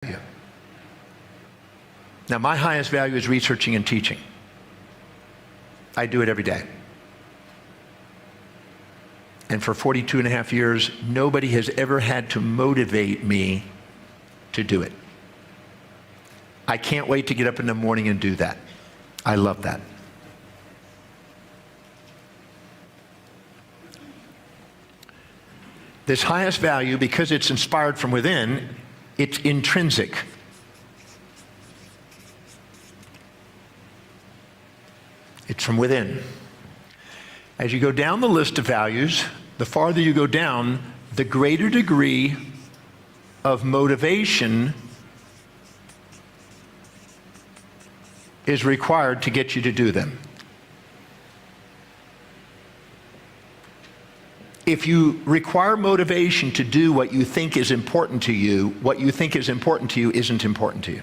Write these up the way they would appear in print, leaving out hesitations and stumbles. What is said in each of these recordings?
value. Now, my highest value is researching and teaching. I do it every day. And for 42 and a half years, nobody has ever had to motivate me to do it. I can't wait to get up in the morning and do that. I love that. This highest value, because it's inspired from within, it's intrinsic. It's from within. As you go down the list of values, the farther you go down, the greater degree of motivation is required to get you to do them. If you require motivation to do what you think is important to you, what you think is important to you isn't important to you.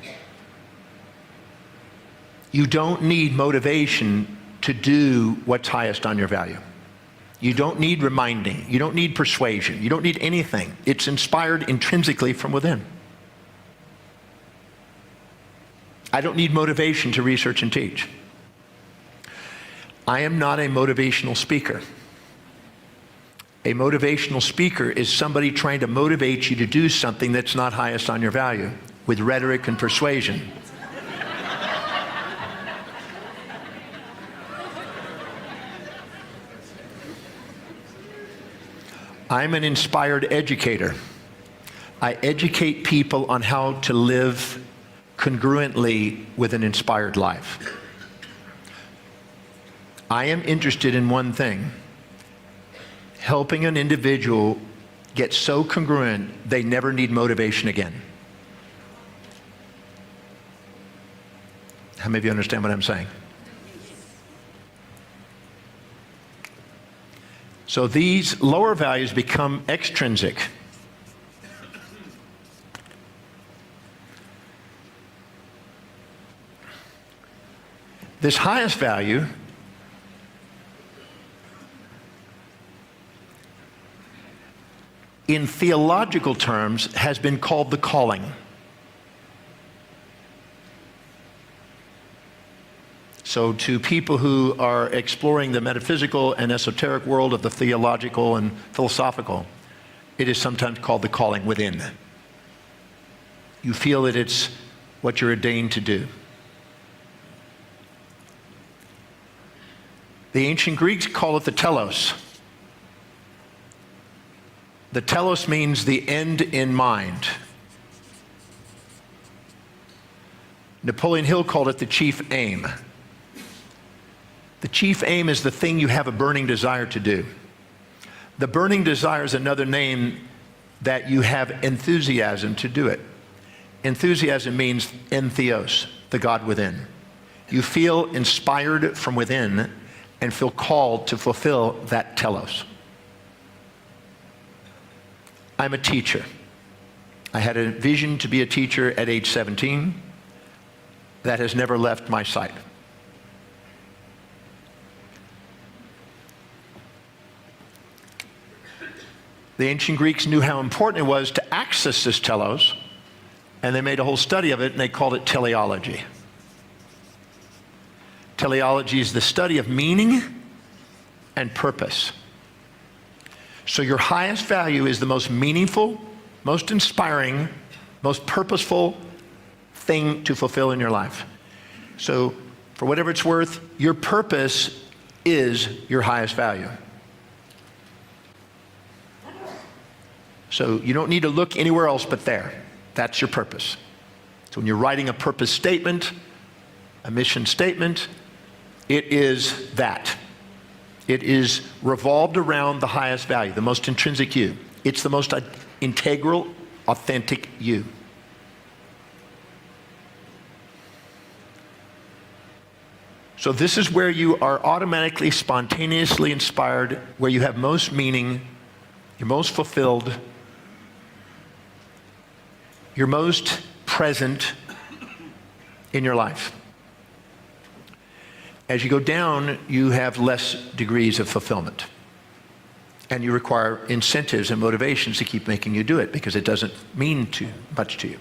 You don't need motivation to do what's highest on your value. You don't need reminding. You don't need persuasion. You don't need anything. It's inspired intrinsically from within. I don't need motivation to research and teach. I am not a motivational speaker. A motivational speaker is somebody trying to motivate you to do something that's not highest on your value with rhetoric and persuasion. I'm an inspired educator. I educate people on how to live congruently with an inspired life. I am interested in one thing: helping an individual get so congruent they never need motivation again. How many of you understand what I'm saying? So these lower values become extrinsic. This highest value in theological terms has been called the calling. So to people who are exploring the metaphysical and esoteric world of the theological and philosophical, it is sometimes called the calling within. You feel that it's what you're ordained to do. The ancient Greeks call it the telos. The telos means the end in mind. Napoleon Hill called it the chief aim. The chief aim is the thing you have a burning desire to do. The burning desire is another name that you have enthusiasm to do it. Enthusiasm means entheos, the God within. You feel inspired from within and feel called to fulfill that telos. I'm a teacher. I had a vision to be a teacher at age 17. That has never left my sight. The ancient Greeks knew how important it was to access this telos, and they made a whole study of it, and they called it teleology. Teleology is the study of meaning and purpose. So your highest value is the most meaningful, most inspiring, most purposeful thing to fulfill in your life. So for whatever it's worth, your purpose is your highest value. So you don't need to look anywhere else but there. That's your purpose. So when you're writing a purpose statement, a mission statement, it is that. It is revolved around the highest value, the most intrinsic you. It's the most integral, authentic you. So this is where you are automatically, spontaneously inspired, where you have most meaning, you're most fulfilled, you're most present in your life. As you go down, you have less degrees of fulfillment. And you require incentives and motivations to keep making you do it because it doesn't mean too much to you.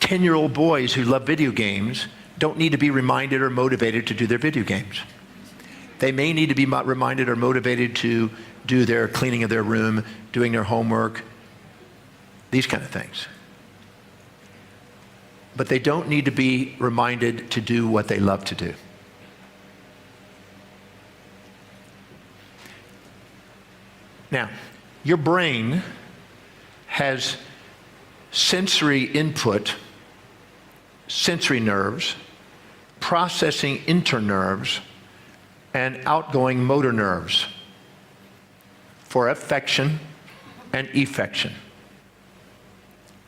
10-year-old boys who love video games don't need to be reminded or motivated to do their video games. They may need to be reminded or motivated to do their cleaning of their room, doing their homework, these kind of things. But they don't need to be reminded to do what they love to do. Now, your brain has sensory input, sensory nerves, processing internerves, and outgoing motor nerves for affection and effection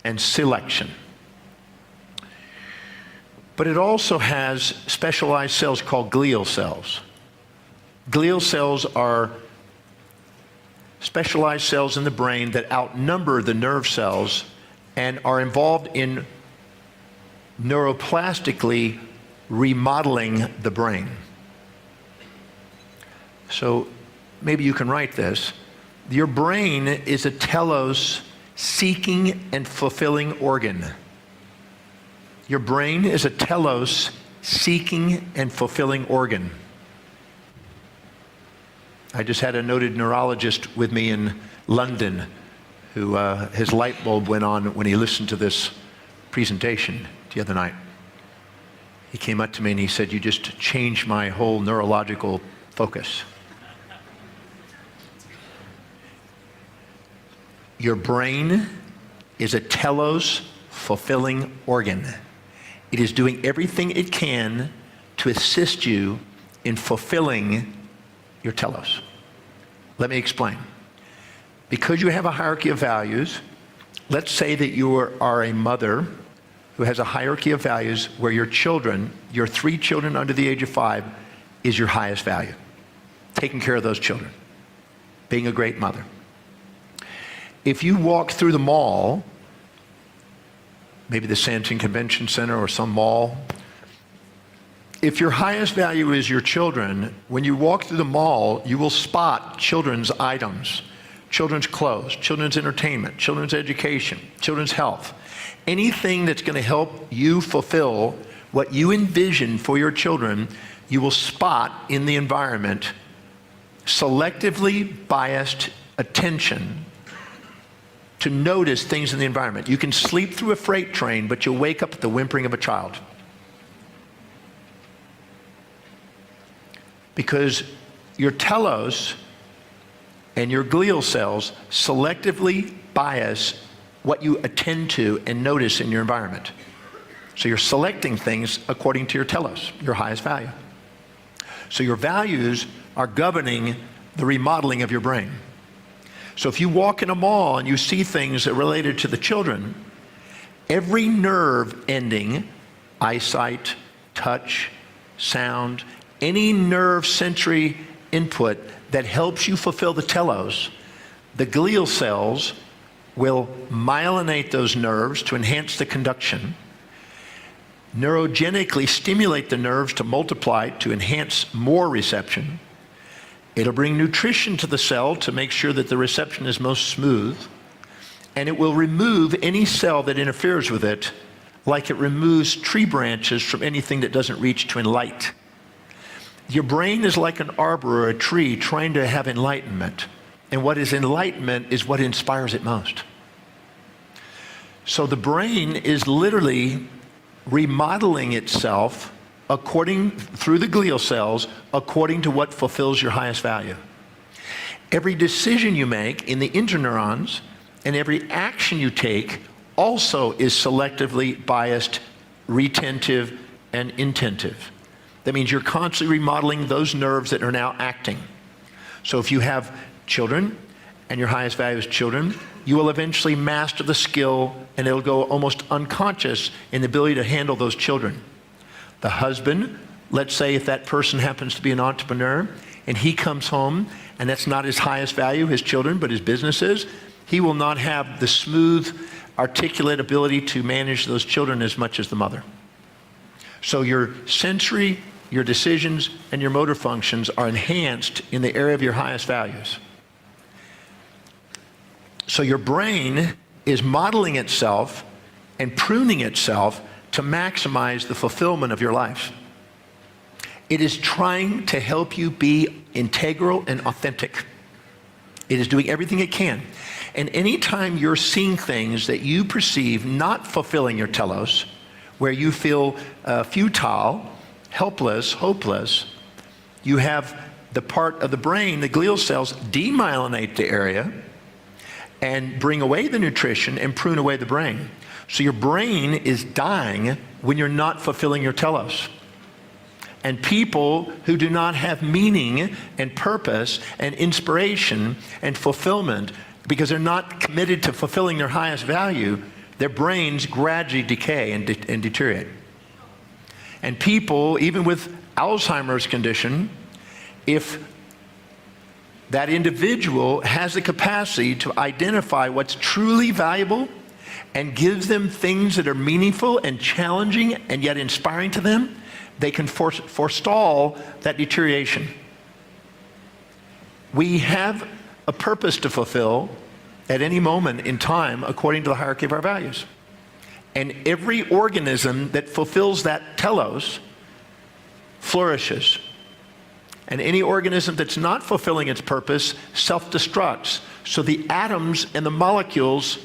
and selection. But it also has specialized cells called glial cells. Glial cells are specialized cells in the brain that outnumber the nerve cells and are involved in neuroplastically remodeling the brain. So maybe you can write this. Your brain is a telos seeking and fulfilling organ. Your brain is a telos seeking and fulfilling organ. I just had a noted neurologist with me in London who his light bulb went on when he listened to this presentation the other night. He came up to me and he said, "You just changed my whole neurological focus." Your brain is a telos fulfilling organ. It is doing everything it can to assist you in fulfilling your telos. Let me explain. Because you have a hierarchy of values, let's say that you are a mother who has a hierarchy of values where your children, your 3 children under the age of 5, is your highest value. Taking care of those children. Being a great mother. If you walk through the mall, maybe the Santon Convention Center or some mall, if your highest value is your children, when you walk through the mall, you will spot children's items, children's clothes, children's entertainment, children's education, children's health. Anything that's going to help you fulfill what you envision for your children, you will spot in the environment selectively biased attention to notice things in the environment. You can sleep through a freight train, but you'll wake up at the whimpering of a child. Because your telos and your glial cells selectively bias what you attend to and notice in your environment. So you're selecting things according to your telos, your highest value. So your values are governing the remodeling of your brain. So if you walk in a mall and you see things that are related to the children, every nerve ending, eyesight, touch, sound, any nerve sensory input that helps you fulfill the telos, the glial cells will myelinate those nerves to enhance the conduction, neurogenically stimulate the nerves to multiply to enhance more reception. It'll bring nutrition to the cell to make sure that the reception is most smooth, and it will remove any cell that interferes with it, like it removes tree branches from anything that doesn't reach to enlight. Your brain is like an arbor or a tree trying to have enlightenment, and what is enlightenment is what inspires it most. So the brain is literally remodeling itself through the glial cells, according to what fulfills your highest value. Every decision you make in the interneurons and every action you take also is selectively biased, retentive, and intentive. That means you're constantly remodeling those nerves that are now acting. So if you have children and your highest value is children, you will eventually master the skill and it'll go almost unconscious in the ability to handle those children. The husband, let's say if that person happens to be an entrepreneur and he comes home and that's not his highest value, his children, but his businesses, he will not have the smooth, articulate ability to manage those children as much as the mother. So your sensory, your decisions, and your motor functions are enhanced in the area of your highest values. So your brain is modeling itself and pruning itself to maximize the fulfillment of your life. It is trying to help you be integral and authentic. It is doing everything it can. And anytime you're seeing things that you perceive not fulfilling your telos, where you feel futile, helpless, hopeless, you have the part of the brain, the glial cells, demyelinate the area and bring away the nutrition and prune away the brain. So your brain is dying when you're not fulfilling your telos. And people who do not have meaning and purpose and inspiration and fulfillment, because they're not committed to fulfilling their highest value, their brains gradually decay and deteriorate. And people, even with Alzheimer's condition, if that individual has the capacity to identify what's truly valuable and gives them things that are meaningful and challenging and yet inspiring to them, they can forestall that deterioration. We have a purpose to fulfill at any moment in time according to the hierarchy of our values. And every organism that fulfills that telos flourishes. And any organism that's not fulfilling its purpose self-destructs. So the atoms and the molecules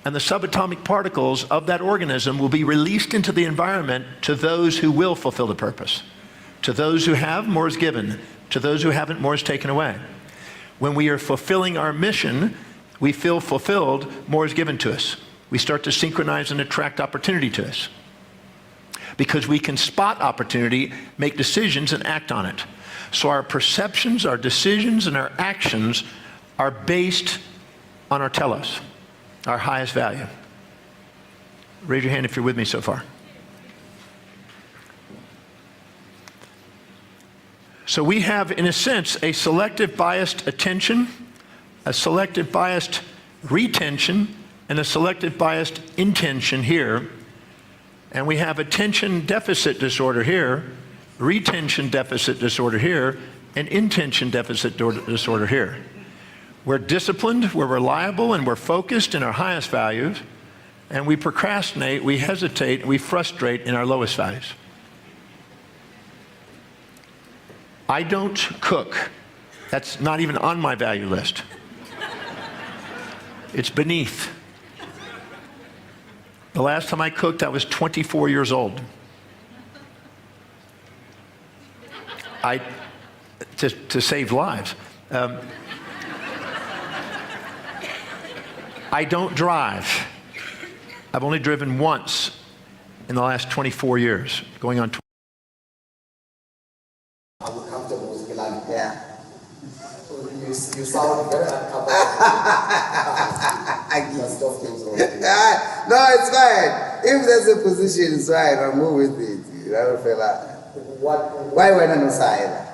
and the subatomic particles of that organism will be released into the environment to those who will fulfill the purpose. To those who have, more is given. To those who haven't, more is taken away. When we are fulfilling our mission, we feel fulfilled, more is given to us. We start to synchronize and attract opportunity to us. Because we can spot opportunity, make decisions, and act on it. So our perceptions, our decisions, and our actions are based on our telos, our highest value. Raise your hand if you're with me so far. So we have, in a sense, a selective biased attention, a selective biased retention, and a selective biased intention here. And we have attention deficit disorder here, retention deficit disorder here, and intention deficit disorder here. We're disciplined, we're reliable, and we're focused in our highest values, and we procrastinate, we hesitate, we frustrate in our lowest values. I don't cook. That's not even on my value list. It's beneath. The last time I cooked, I was 24 years old. To save lives. I don't drive. I've only driven once in the last 24 years, going on 20. Yeah. You sound very uncomfortable. No, it's fine. If there's a position, it's fine. I'll move with it. You know, fella. Why went on the side?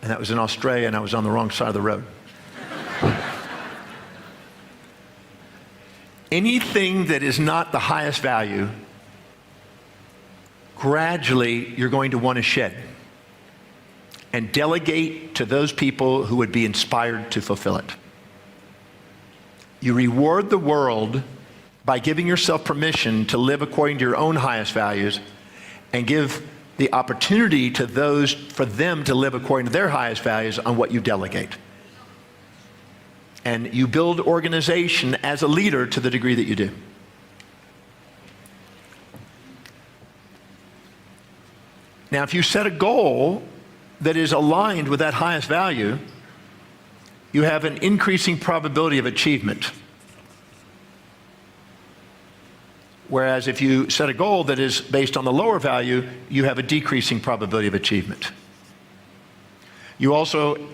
And that was in Australia, and I was on the wrong side of the road. Anything that is not the highest value, gradually you're going to want to shed and delegate to those people who would be inspired to fulfill it. You reward the world by giving yourself permission to live according to your own highest values and give the opportunity to those, for them to live according to their highest values on what you delegate. And you build organization as a leader to the degree that you do. Now, if you set a goal that is aligned with that highest value, you have an increasing probability of achievement. Whereas if you set a goal that is based on the lower value, you have a decreasing probability of achievement. You also